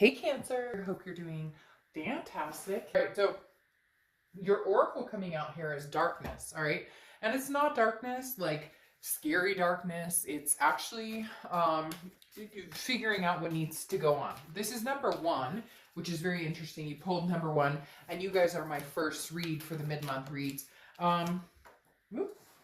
Hey Cancer, hope you're doing fantastic. All right, so your oracle coming out here is darkness, all right? And it's not darkness like scary darkness. It's actually figuring out what needs to go on. This is number one, which is very interesting. You pulled number one, and you guys are my first read for the mid-month reads.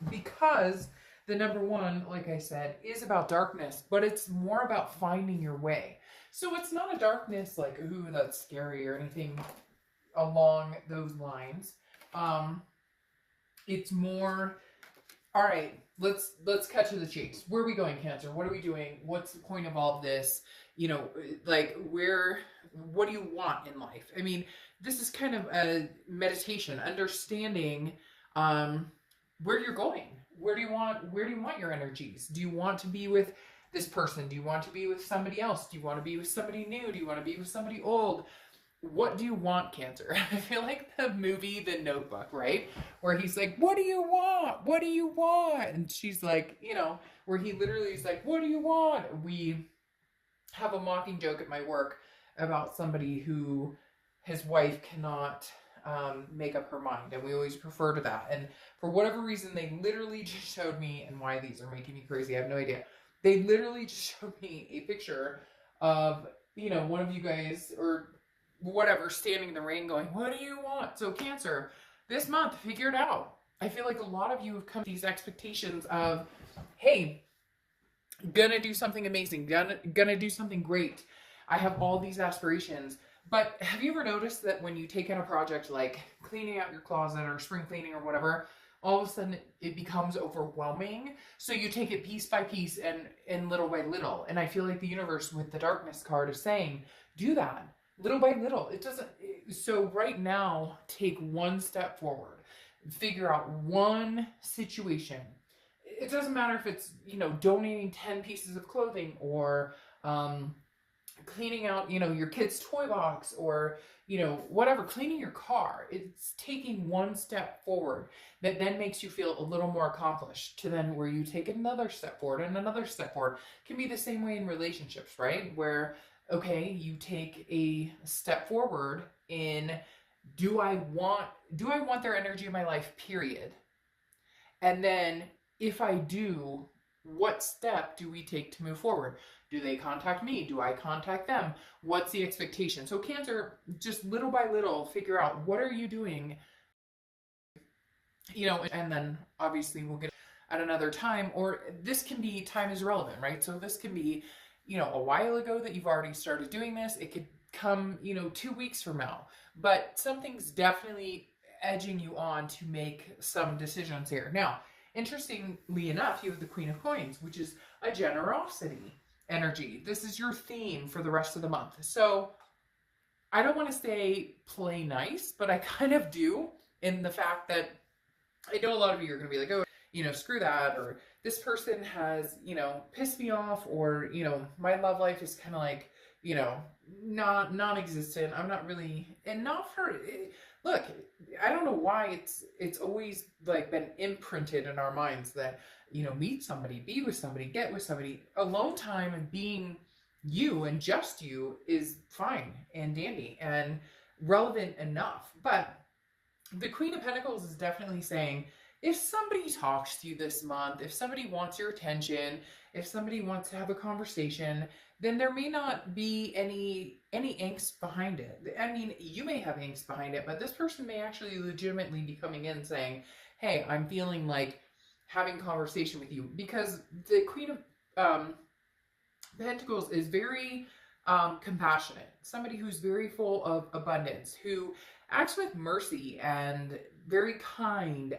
Because the number one, like I said, is about darkness, but it's more about finding your way. So it's not a darkness like, ooh, that's scary or anything along those lines. It's more, all right, let's cut to the chase. Where are we going, Cancer? What are we doing? What's the point of all of this? You know, like what do you want in life? I mean, this is kind of a meditation, understanding where you're going. Where do you want your energies? Do you want to be with this person? Do you want to be with somebody else? Do you want to be with somebody new? Do you want to be with somebody old? What do you want, Cancer? I feel like the movie The Notebook, right? Where he's like, what do you want? What do you want? And she's like, you know, where he literally is like, what do you want? We have a mocking joke at my work about somebody who his wife cannot make up her mind, and we always refer to that. And for whatever reason, they literally just showed me, and why these are making me crazy, I have no idea. They literally just showed me a picture of, you know, one of you guys or whatever standing in the rain going, what do you want? So Cancer, this month, figure it out. I feel like a lot of you have come to these expectations of, hey, gonna do something amazing, gonna do something great. I have all these aspirations. But have you ever noticed that when you take on a project like cleaning out your closet or spring cleaning or whatever, all of a sudden it becomes overwhelming? So you take it piece by piece and little by little. And I feel like the universe with the darkness card is saying, do that little by little. It doesn't. So right now, take one step forward. Figure out one situation. It doesn't matter if it's, you know, donating 10 pieces of clothing or cleaning out, you know, your kid's toy box or, you know, whatever, cleaning your car. It's taking one step forward that then makes you feel a little more accomplished, to then where you take another step forward and another step forward. It can be the same way in relationships, right? Where, okay, you take a step forward in, do I want their energy in my life, period? And then if I do, what step do we take to move forward? Do they contact me? Do I contact them? What's the expectation? So Cancer, just little by little, figure out, what are you doing? You know, and then obviously we'll get at another time, or this can be, time is relevant, right? So this can be, you know, a while ago that you've already started doing this. It could come, you know, 2 weeks from now, but something's definitely edging you on to make some decisions here. Now, interestingly enough, you have the Queen of Coins, which is a generosity energy. This is your theme for the rest of the month. So I don't want to say play nice, but I kind of do, in the fact that I know a lot of you are going to be like, oh, you know, screw that, or this person has, you know, pissed me off, or, you know, my love life is kind of like, you know, non-existent. I'm not really, and not for, look, I don't know why it's always like been imprinted in our minds that, you know, meet somebody, be with somebody, get with somebody. Alone time and being you and just you is fine and dandy and relevant enough. But the Queen of Pentacles is definitely saying, if somebody talks to you this month, if somebody wants your attention, if somebody wants to have a conversation, then there may not be any angst behind it. I mean, you may have angst behind it, but this person may actually legitimately be coming in saying, hey, I'm feeling like having conversation with you. Because the Queen of Pentacles is very compassionate, somebody who's very full of abundance, who acts with mercy and very kind,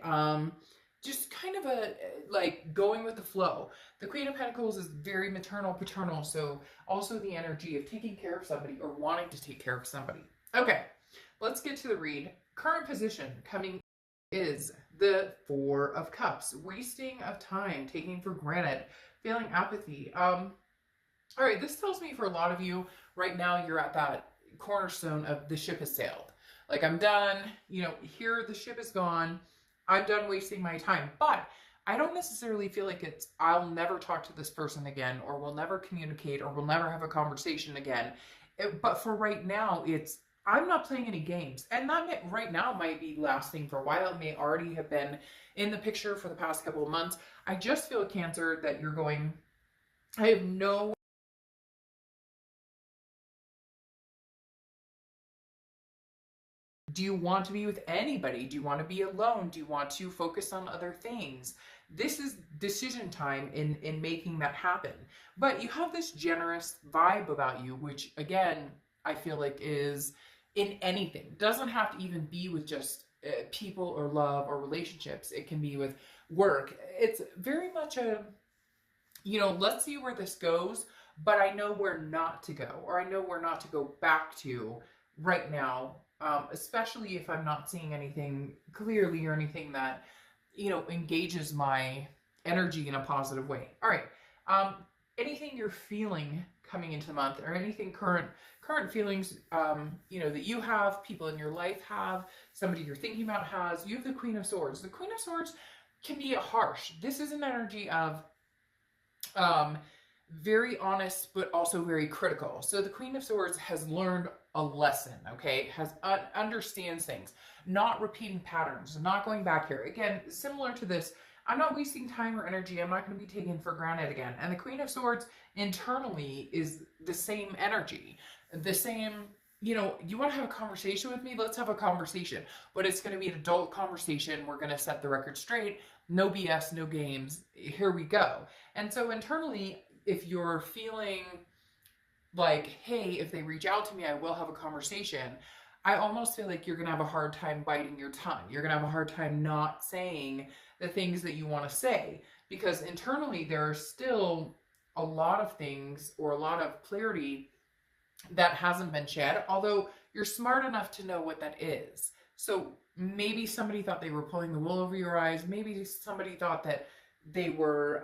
just kind of a, like, going with the flow. The Queen of Pentacles is very maternal, paternal, so also the energy of taking care of somebody or wanting to take care of somebody. Okay, let's get to the read. Current position coming is the Four of Cups. Wasting of time, taking for granted, feeling apathy. All right, this tells me for a lot of you right now, you're at that cornerstone of the ship has sailed. Like, I'm done, you know, here the ship is gone. I'm done wasting my time. But I don't necessarily feel like it's, I'll never talk to this person again, or we'll never communicate, or we'll never have a conversation again. But for right now, I'm not playing any games. And right now might be lasting for a while. It may already have been in the picture for the past couple of months. I just feel, Cancer, that you're going, I have no. Do you want to be with anybody? Do you want to be alone? Do you want to focus on other things? This is decision time in making that happen. But you have this generous vibe about you, which again, I feel like is in anything. Doesn't have to even be with just people or love or relationships. It can be with work. It's very much a, let's see where this goes, but I know where not to go, or I know where not to go back to right now, especially if I'm not seeing anything clearly or anything that, engages my energy in a positive way. All right. Anything you're feeling coming into the month, or anything current feelings, that you have, people in your life have, somebody you're thinking about has. You have the Queen of Swords. The Queen of Swords can be harsh. This is an energy of very honest, but also very critical. So the Queen of Swords has learned a lesson, okay? Understands things, not repeating patterns, not going back here. Again, similar to this, I'm not wasting time or energy. I'm not going to be taken for granted again. And the Queen of Swords internally is the same energy, the same, you want to have a conversation with me? Let's have a conversation. But it's going to be an adult conversation. We're going to set the record straight. No BS, no games. Here we go. And so internally, if you're feeling like, hey, if they reach out to me, I will have a conversation, I almost feel like you're going to have a hard time biting your tongue. You're going to have a hard time not saying the things that you want to say, because internally there are still a lot of things, or a lot of clarity that hasn't been shed, although you're smart enough to know what that is. So maybe somebody thought they were pulling the wool over your eyes. Maybe somebody thought that they were,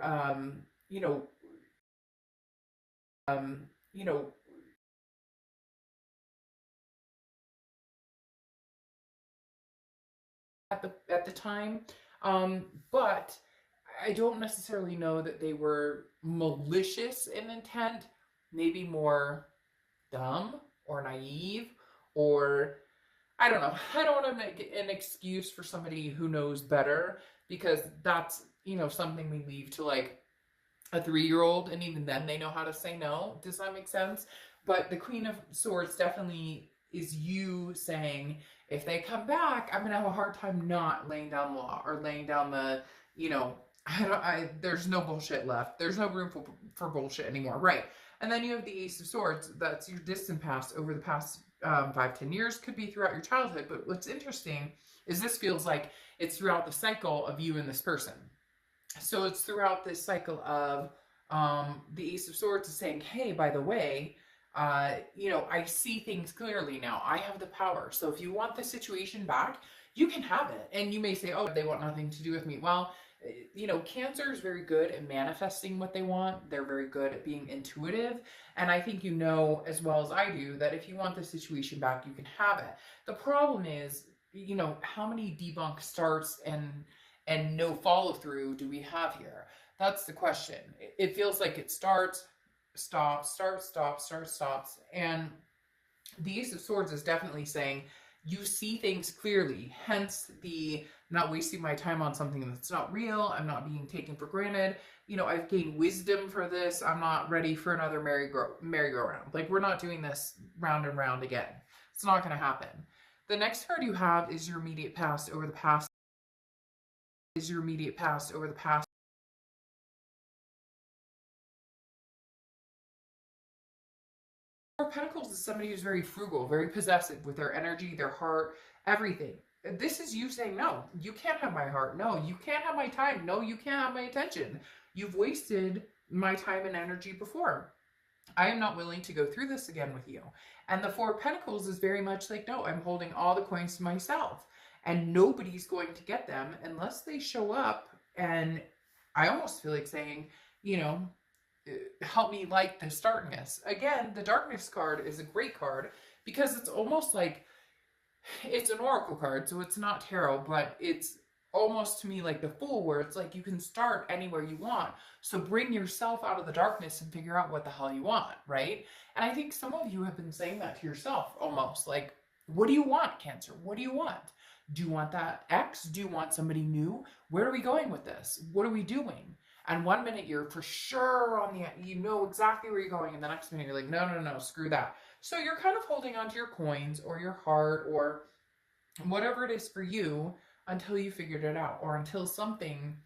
at the time. But I don't necessarily know that they were malicious in intent. Maybe more dumb or naive, or I don't know. I don't want to make an excuse for somebody who knows better, because that's, something we leave to like a 3-year-old, and even then they know how to say no. Does that make sense? But the Queen of Swords definitely is you saying, if they come back, I'm gonna have a hard time not laying down the law, or laying down the, there's no bullshit left. There's no room for bullshit anymore, right? And then you have the Ace of Swords. That's your distant past, over the past 5-10 years, could be throughout your childhood. But what's interesting is this feels like it's throughout the cycle of you and this person. So it's throughout this cycle of the Ace of Swords is saying, hey, by the way, I see things clearly now. I have the power. So if you want the situation back, you can have it. And you may say, oh, they want nothing to do with me. Well, Cancer is very good at manifesting what they want. They're very good at being intuitive. And I think as well as I do, that if you want the situation back, you can have it. The problem is, how many debunk starts and no follow through do we have here? That's the question. It feels like it starts, stops, starts, stops, starts, stops. And the Ace of Swords is definitely saying, you see things clearly, hence the not wasting my time on something that's not real. I'm not being taken for granted. I've gained wisdom for this. I'm not ready for another merry-go-round. Like, we're not doing this round and round again. It's not going to happen. The next card you have is your immediate past over the past. Four of Pentacles is somebody who's very frugal, very possessive with their energy, their heart, everything. This is you saying, no, you can't have my heart. No, you can't have my time. No, you can't have my attention. You've wasted my time and energy before. I am not willing to go through this again with you. And the Four of Pentacles is very much like, no, I'm holding all the coins to myself. And nobody's going to get them unless they show up. And I almost feel like saying, help me light this darkness. Again, the darkness card is a great card because it's almost like, it's an oracle card, so it's not tarot, but it's almost to me like the Fool, where it's like you can start anywhere you want. So bring yourself out of the darkness and figure out what the hell you want, right? And I think some of you have been saying that to yourself almost. Like, what do you want, Cancer? What do you want? Do you want that ex? Do you want somebody new? Where are we going with this? What are we doing? And one minute you're for sure on the, you know exactly where you're going, and the next minute you're like, no, no, no, screw that. So you're kind of holding on to your coins or your heart or whatever it is for you until you figured it out, or until something,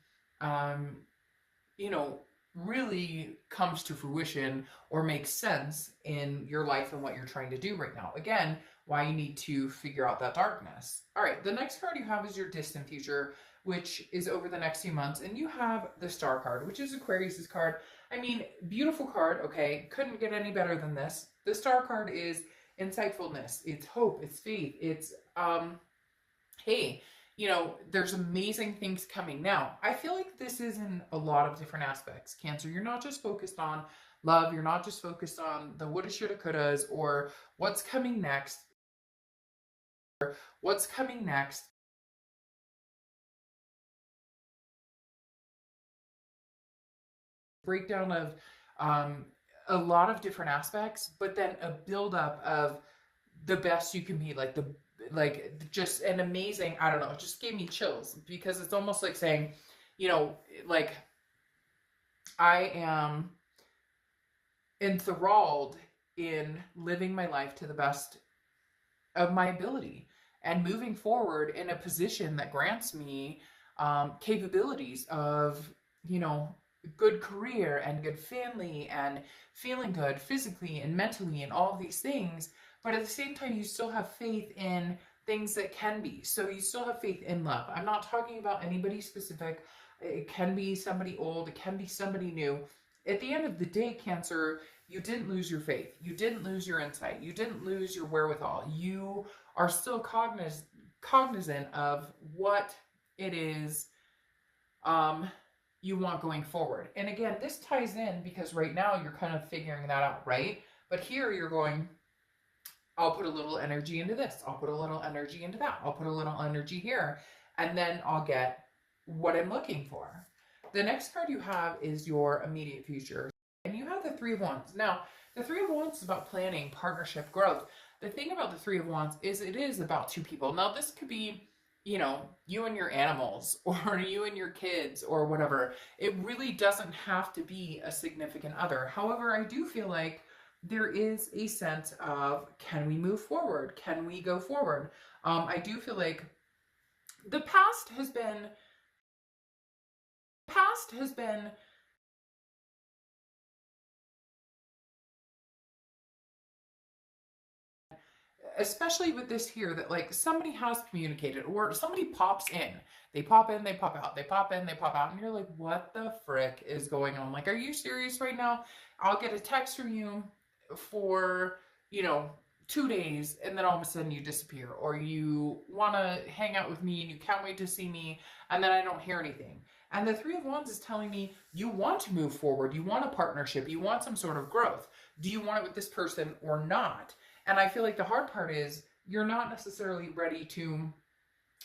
you know, really comes to fruition or makes sense in your life and what you're trying to do right now. Again, why you need to figure out that darkness. All right, the next card you have is your distant future, which is over the next few months. And you have the Star card, which is Aquarius's card. I mean, beautiful card, okay? Couldn't get any better than this. The Star card is insightfulness. It's hope. It's faith. It's, hey, you know, there's amazing things coming. Now, I feel like this is in a lot of different aspects, Cancer. You're not just focused on love. You're not just focused on the woulda, shoulda, couldas, or what's coming next. What's coming next. Breakdown of a lot of different aspects, but then a buildup of the best you can be, like just an amazing, I don't know, it just gave me chills, because it's almost like saying, you know, like I am enthralled in living my life to the best of my ability and moving forward in a position that grants me capabilities of, you know, good career and good family and feeling good physically and mentally and all of these things. But at the same time, you still have faith in things that can be. So you still have faith in love. I'm not talking about anybody specific. It can be somebody old. It can be somebody new. At the end of the day, Cancer, you didn't lose your faith. You didn't lose your insight. You didn't lose your wherewithal. You are still cognizant of what it is you want going forward. And again, this ties in because right now you're kind of figuring that out, right? But here you're going, I'll put a little energy into this. I'll put a little energy into that. I'll put a little energy here. And then I'll get what I'm looking for. The next card you have is your immediate future. And you have the Three of Wands. Now, the Three of Wands is about planning, partnership, growth. The thing about the Three of Wands is it is about two people. Now, this could be, you know, you and your animals, or you and your kids, or whatever. It really doesn't have to be a significant other. However, I do feel like there is a sense of, can we move forward? Can we go forward? I do feel like the past has been especially with this here, that like somebody has communicated, or somebody pops in. They pop in, they pop out. They pop in, they pop out. And you're like, what the frick is going on? Like, are you serious right now? I'll get a text from you for, you know, 2 days, and then all of a sudden you disappear. Or you want to hang out with me and you can't wait to see me, and then I don't hear anything. And the Three of Wands is telling me you want to move forward. You want a partnership. You want some sort of growth. Do you want it with this person or not? And I feel like the hard part is you're not necessarily ready to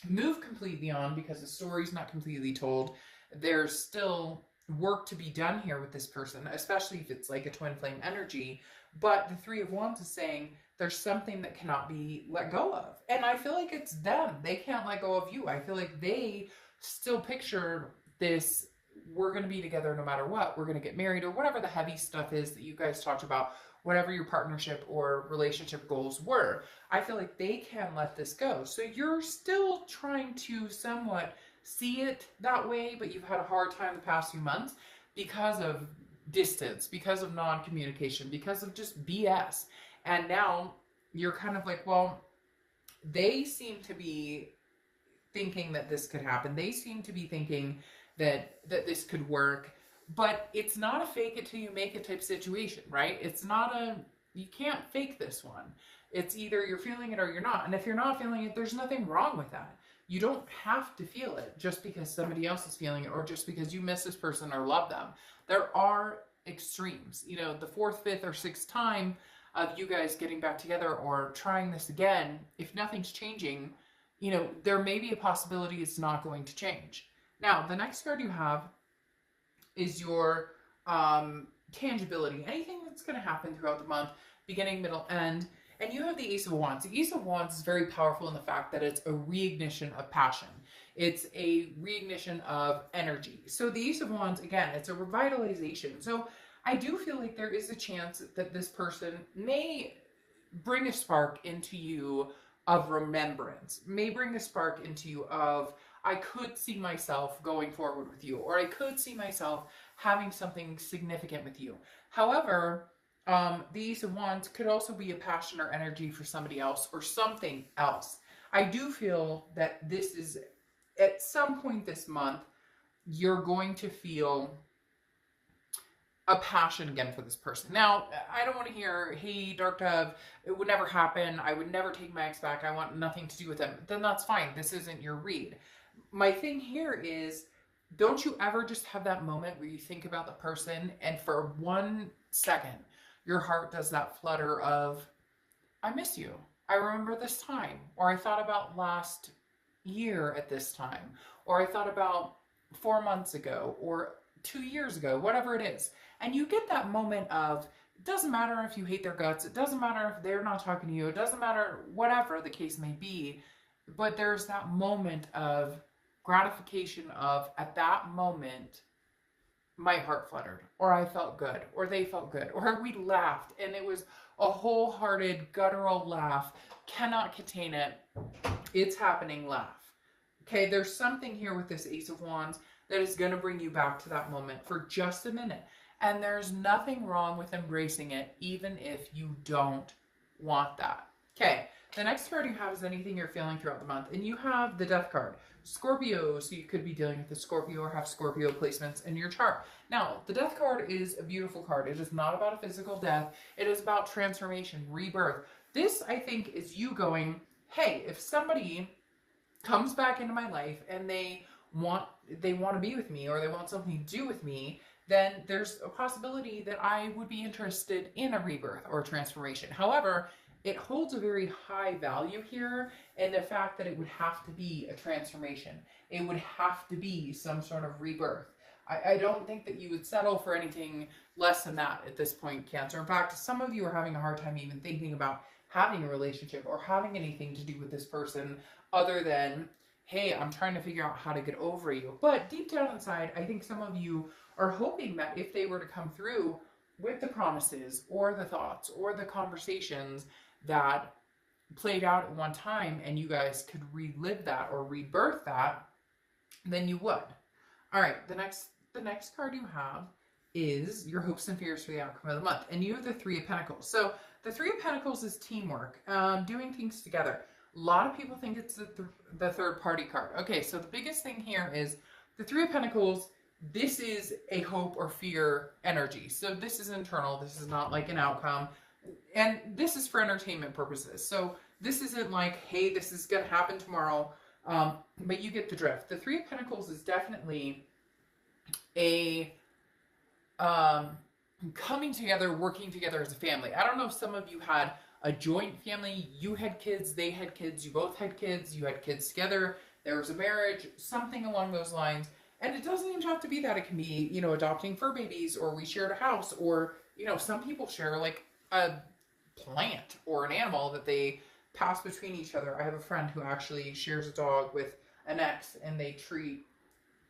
move completely on because the story's not completely told. There's still work to be done here with this person, especially if it's like a twin flame energy. But the Three of Wands is saying there's something that cannot be let go of. And I feel like it's them. They can't let go of you. I feel like they still picture this, we're going to be together no matter what. We're going to get married, or whatever the heavy stuff is that you guys talked about. Whatever your partnership or relationship goals were, I feel like they can't let this go. So you're still trying to somewhat see it that way, but you've had a hard time the past few months because of distance, because of non-communication, because of just BS. And now you're kind of like, well, they seem to be thinking that this could happen. They seem to be thinking that this could work. But it's not a fake it till you make it type situation, right? It's not a, you can't fake this one. It's either you're feeling it or you're not. And if you're not feeling it, there's nothing wrong with that. You don't have to feel it just because somebody else is feeling it, or just because you miss this person or love them. There are extremes. You know, the 4th, 5th, or 6th time of you guys getting back together or trying this again, if nothing's changing, you know, there may be a possibility it's not going to change. Now, the next card you have is your tangibility. Anything that's going to happen throughout the month, beginning, middle, end. And you have the Ace of Wands. The Ace of Wands is very powerful in the fact that it's a reignition of passion. It's a reignition of energy. So the Ace of Wands, again, it's a revitalization. So I do feel like there is a chance that this person may bring a spark into you of remembrance, may bring a spark into you of, I could see myself going forward with you, or I could see myself having something significant with you. However, the Ace of Wands could also be a passion or energy for somebody else or something else. I do feel that this is, at some point this month, you're going to feel a passion again for this person. Now, I don't want to hear, hey, Dark Dove, it would never happen. I would never take my ex back. I want nothing to do with them. Then that's fine. This isn't your read. My thing here is, don't you ever just have that moment where you think about the person and for 1 second, your heart does that flutter of, I miss you. I remember this time. Or I thought about last year at this time. Or I thought about 4 months ago or 2 years ago, whatever it is. And you get that moment of, it doesn't matter if you hate their guts. It doesn't matter if they're not talking to you. It doesn't matter whatever the case may be. But there's that moment of gratification of, at that moment, my heart fluttered, or I felt good, or they felt good, or we laughed, and it was a wholehearted, guttural laugh. Cannot contain it. It's happening laugh. Okay, there's something here with this Ace of Wands that is going to bring you back to that moment for just a minute. And there's nothing wrong with embracing it, even if you don't want that. Okay, the next card you have is anything you're feeling throughout the month. And you have the Death card. Scorpio, so you could be dealing with a Scorpio or have Scorpio placements in your chart. Now, the Death card is a beautiful card. It is not about a physical death. It is about transformation, rebirth. This, I think, is you going, hey, if somebody comes back into my life and they want to be with me or they want something to do with me, then there's a possibility that I would be interested in a rebirth or a transformation. However, it holds a very high value here in the fact that it would have to be a transformation. It would have to be some sort of rebirth. I don't think that you would settle for anything less than that at this point, Cancer. In fact, some of you are having a hard time even thinking about having a relationship or having anything to do with this person other than, hey, I'm trying to figure out how to get over you. But deep down inside, I think some of you are hoping that if they were to come through with the promises or the thoughts or the conversations that played out at one time and you guys could relive that or rebirth that, then you would. All right, the next card you have is your hopes and fears for the outcome of the month. And you have the Three of Pentacles. So the Three of Pentacles is teamwork, doing things together. A lot of people think it's the third party card. Okay, so the biggest thing here is the Three of Pentacles. This is a hope or fear energy. So this is internal. This is not like an outcome. And this is for entertainment purposes. So this isn't like, hey, this is going to happen tomorrow. But you get the drift. The Three of Pentacles is definitely a coming together, working together as a family. I don't know if some of you had a joint family. You had kids, they had kids, you both had kids, you had kids together. There was a marriage, something along those lines. And it doesn't even have to be that. It can be, you know, adopting fur babies, or we shared a house, or, you know, some people share like a plant or an animal that they pass between each other. I have a friend who actually shares a dog with an ex, and they treat,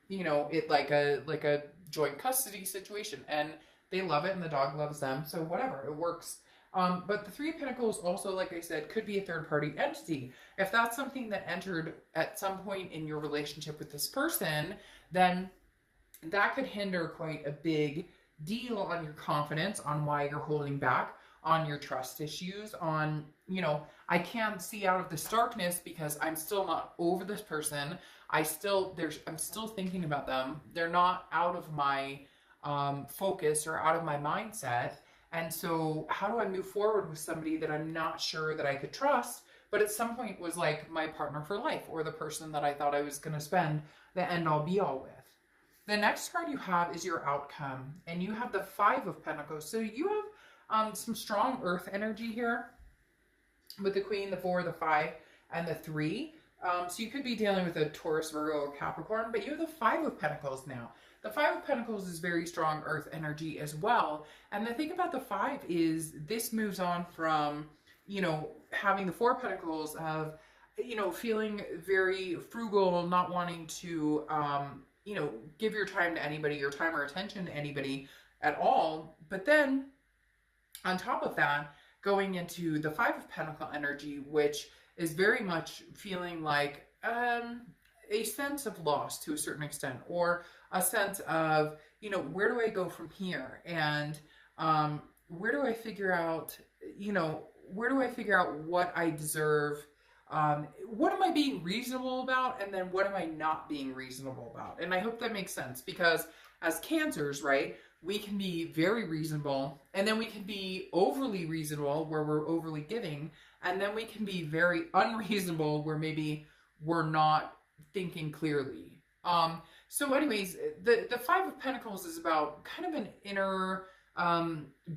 you know, it like a joint custody situation, and they love it and the dog loves them. So whatever, it works. But the Three of Pentacles also, like I said, could be a third party entity. If that's something that entered at some point in your relationship with this person, then that could hinder quite a big deal on your confidence, on why you're holding back, on your trust issues, on, you know, I can't see out of this darkness because I'm still not over this person. I'm still thinking about them. They're not out of my focus or out of my mindset. And so how do I move forward with somebody that I'm not sure that I could trust, but at some point was like my partner for life, or the person that I thought I was going to spend the end all be all with? The next card you have is your outcome, and you have the Five of Pentacles. So you have some strong earth energy here with the Queen, the Four, the Five, and the Three. So you could be dealing with a Taurus, Virgo, or Capricorn, but you have the Five of Pentacles now. The Five of Pentacles is very strong earth energy as well. And the thing about the Five is this moves on from, you know, having the Four of Pentacles of, you know, feeling very frugal, not wanting to, you know, give your time to anybody, your time or attention to anybody at all. But then on top of that, going into the Five of Pentacle energy, which is very much feeling like a sense of loss to a certain extent, or a sense of, you know, where do I go from here? And where do I figure out, you know, where do I figure out what I deserve? What am I being reasonable about? And then what am I not being reasonable about? And I hope that makes sense, because as Cancers, right, we can be very reasonable, and then we can be overly reasonable where we're overly giving, and then we can be very unreasonable where maybe we're not thinking clearly. So anyways, the Five of Pentacles is about kind of an inner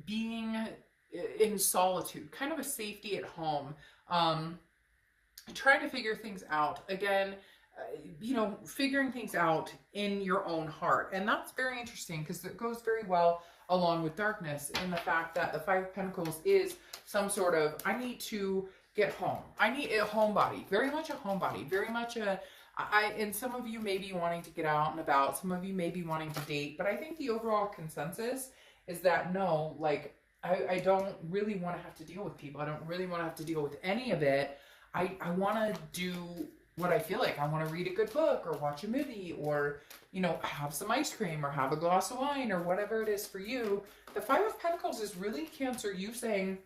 being in solitude, kind of a safety at home, trying to figure things out. Again, you know, figuring things out in your own heart. And that's very interesting, because it goes very well along with darkness, in the fact that the Five of Pentacles is some sort of, I need to get home. I need a homebody, very much a homebody, very much a, and some of you may be wanting to get out and about, some of you may be wanting to date, but I think the overall consensus is that no, like, I don't really want to have to deal with people. I don't really want to have to deal with any of it. I want to do what I feel like. I want to read a good book, or watch a movie, or, you know, have some ice cream, or have a glass of wine, or whatever it is for you. The Five of Pentacles is really, Cancer, you saying,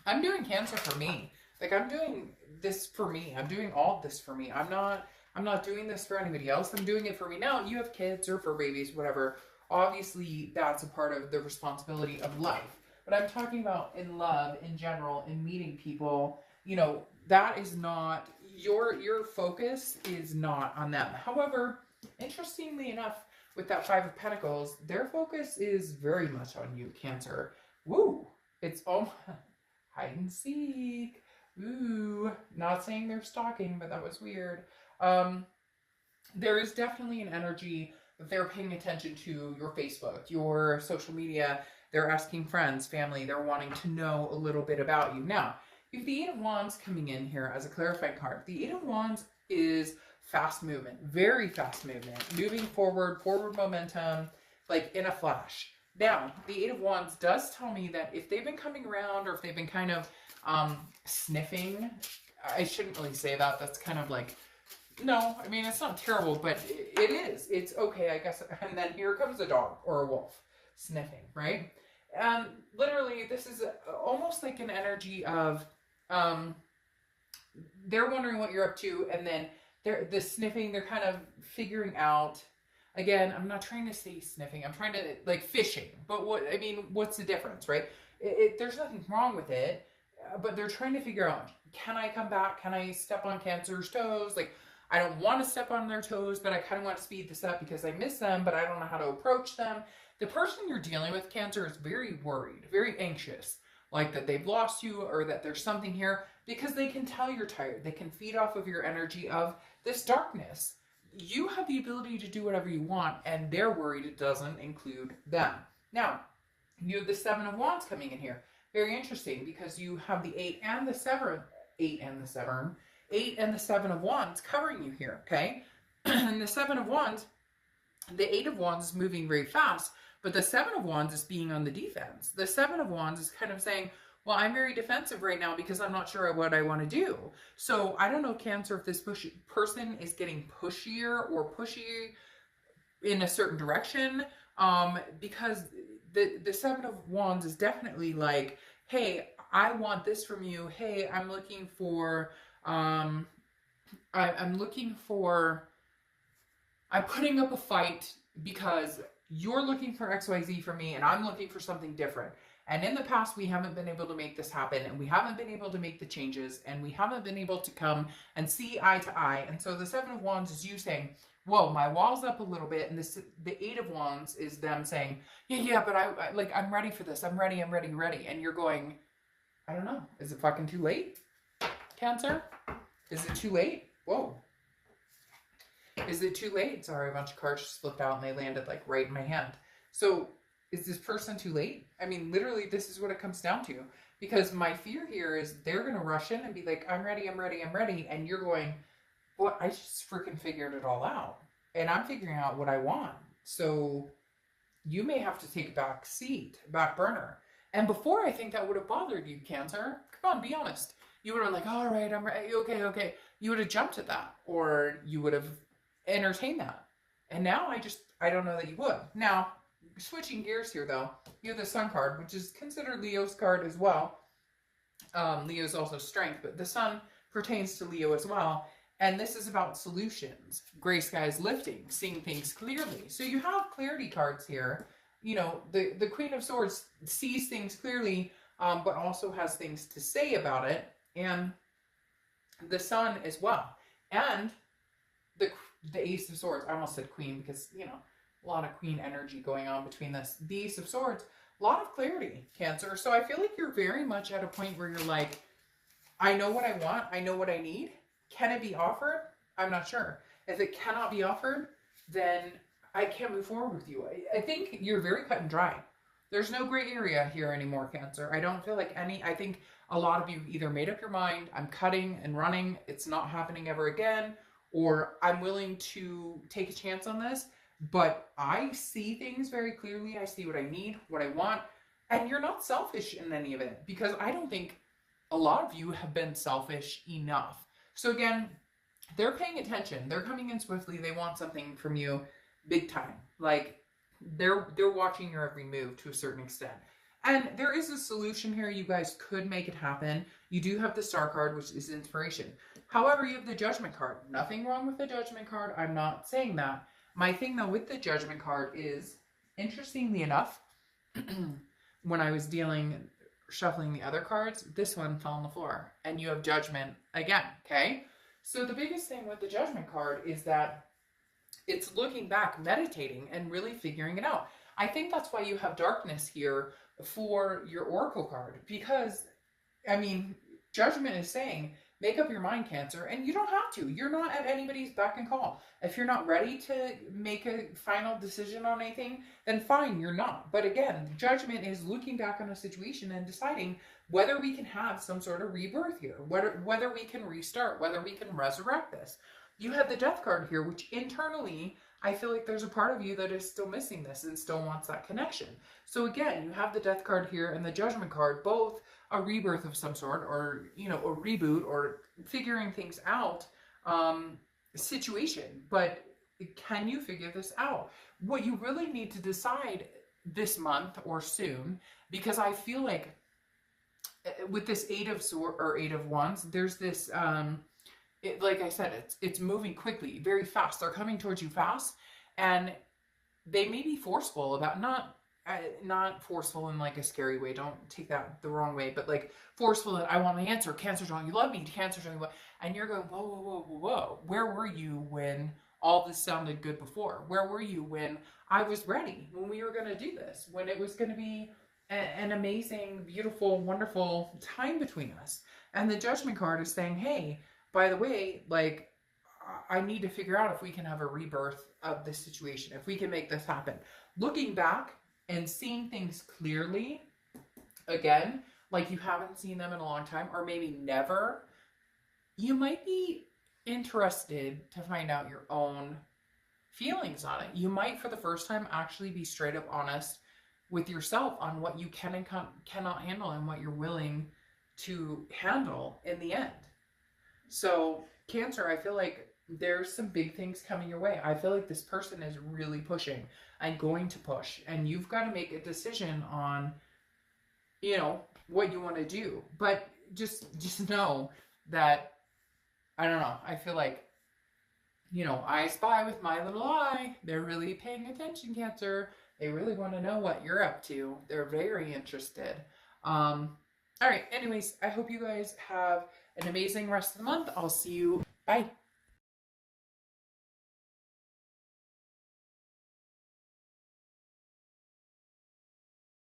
I'm doing Cancer for me. Like, I'm doing this for me. I'm doing all this for me. I'm not doing this for anybody else. I'm doing it for me. Now, you have kids or fur babies, whatever. Obviously, that's a part of the responsibility of life. But I'm talking about in love, in general, in meeting people, you know, that is not, your focus is not on them. However, interestingly enough, with that Five of Pentacles, their focus is very much on you, Cancer. Woo! It's, oh, hide and seek. Ooh, not saying they're stalking, but that was weird. There is definitely an energy that they're paying attention to your Facebook, your social media. They're asking friends, family. They're wanting to know a little bit about you. Now, you have the Eight of Wands coming in here as a clarifying card. The Eight of Wands is fast movement, very fast movement, moving forward, forward momentum, like in a flash. Now, the Eight of Wands does tell me that if they've been coming around, or if they've been kind of sniffing, I shouldn't really say that. That's kind of like, no, I mean, it's not terrible, but it is. It's okay, I guess. And then here comes a dog or a wolf sniffing, right? Literally, this is almost like an energy of, they're wondering what you're up to, and then the sniffing, they're kind of figuring out. Again, I'm not trying to say sniffing. I'm trying to, like, fishing. But what, I mean, what's the difference, right? There's nothing wrong with it, but they're trying to figure out, can I come back? Can I step on Cancer's toes? Like, I don't want to step on their toes, but I kind of want to speed this up because I miss them, but I don't know how to approach them. The person you're dealing with, Cancer, is very worried, very anxious, like that they've lost you, or that there's something here, because they can tell you're tired. They can feed off of your energy of this darkness. You have the ability to do whatever you want, and they're worried it doesn't include them. Now, you have the Seven of Wands coming in here. Very interesting, because you have the Eight and the Seven of Wands covering you here, okay? And the Seven of Wands, the Eight of Wands is moving very fast, but the Seven of Wands is being on the defense. The Seven of Wands is kind of saying, well, I'm very defensive right now because I'm not sure what I want to do. So I don't know, Cancer, if this person is getting pushier or pushy in a certain direction, because the Seven of Wands is definitely like, hey, I want this from you. Hey, I'm looking for, I'm putting up a fight because you're looking for XYZ from me, and I'm looking for something different. And in the past, we haven't been able to make this happen, and we haven't been able to make the changes, and we haven't been able to come and see eye to eye. And so the Seven of Wands is you saying, whoa, my wall's up a little bit. And the Eight of Wands is them saying, yeah, but I'm ready for this. I'm ready. And you're going, I don't know. Is it fucking too late, Cancer? Is it too late? Whoa. Is it too late? Sorry, a bunch of cards just flipped out and they landed like right in my hand. So is this person too late? I mean, literally, this is what it comes down to. Because my fear here is they're going to rush in and be like, I'm ready, I'm ready, I'm ready. And you're going, well, I just freaking figured it all out. And I'm figuring out what I want. So you may have to take a back seat, back burner. And before, I think that would have bothered you, Cancer. Come on, be honest. You would have been like, all right, I'm ready. Okay. You would have jumped at that. Or you would have entertained that. And now I don't know that you would. Now, switching gears here, though, you have the Sun card, which is considered Leo's card as well. Leo's also strength, but the Sun pertains to Leo as well. And this is about solutions. Gray skies lifting, seeing things clearly. So you have clarity cards here. You know, the Queen of Swords sees things clearly, but also has things to say about it. And the Sun as well. And the Ace of Swords. I almost said Queen because, you know, a lot of Queen energy going on between this. The Ace of Swords, a lot of clarity, Cancer. So I feel like you're very much at a point where you're like, I know what I want. I know what I need. Can it be offered? I'm not sure. If it cannot be offered, then I can't move forward with you. I think you're very cut and dry. There's no gray area here anymore, Cancer. I don't feel like I think a lot of you either made up your mind, I'm cutting and running, it's not happening ever again, or I'm willing to take a chance on this, but I see things very clearly. I see what I need, what I want, and you're not selfish in any of it, because I don't think a lot of you have been selfish enough. So again, they're paying attention. They're coming in swiftly. They want something from you big time. Like, they're watching your every move to a certain extent. And there is a solution here. You guys could make it happen. You do have the Star card, which is inspiration. However, you have the Judgment card. Nothing wrong with the Judgment card. I'm not saying that. My thing, though, with the Judgment card is, interestingly enough, when I was shuffling the other cards, this one fell on the floor. And you have Judgment again, okay? So the biggest thing with the Judgment card is that it's looking back, meditating, and really figuring it out. I think that's why you have Darkness here for your Oracle card. Because, I mean, Judgment is saying, make up your mind, Cancer, and you don't have to. You're not at anybody's beck and call. If you're not ready to make a final decision on anything, then fine, you're not. But again, Judgment is looking back on a situation and deciding whether we can have some sort of rebirth here, whether we can restart, whether we can resurrect this. You have the Death card here, which internally, I feel like there's a part of you that is still missing this and still wants that connection. So again, you have the Death card here and the Judgment card, both a rebirth of some sort, or, you know, a reboot, or figuring things out situation. But can you figure this out? What you really need to decide this month or soon, because I feel like with this Eight of Wands, there's this, like I said, it's moving quickly, very fast. They're coming towards you fast, and they may be forceful about, not forceful in like a scary way, don't take that the wrong way, but like forceful that I want my answer. Cancer, don't you love me? Cancer, don't you love me? And you're going, whoa. Where were you when all this sounded good before? Where were you when I was ready, when we were going to do this, when it was going to be an amazing, beautiful, wonderful time between us? And the Judgment card is saying, hey, by the way, like, I need to figure out if we can have a rebirth of this situation, if we can make this happen. Looking back and seeing things clearly, again, like you haven't seen them in a long time, or maybe never, you might be interested to find out your own feelings on it. You might, for the first time, actually be straight up honest with yourself on what you can and cannot handle, and what you're willing to handle in the end. So, Cancer, I feel like there's some big things coming your way. I feel like this person is really pushing and going to push, and you've got to make a decision on, you know, what you want to do. But just know that, I don't know, I feel like, you know, I spy with my little eye. They're really paying attention, Cancer. They really want to know what you're up to. They're very interested. All right, anyways, I hope you guys have an amazing rest of the month. I'll see you. Bye.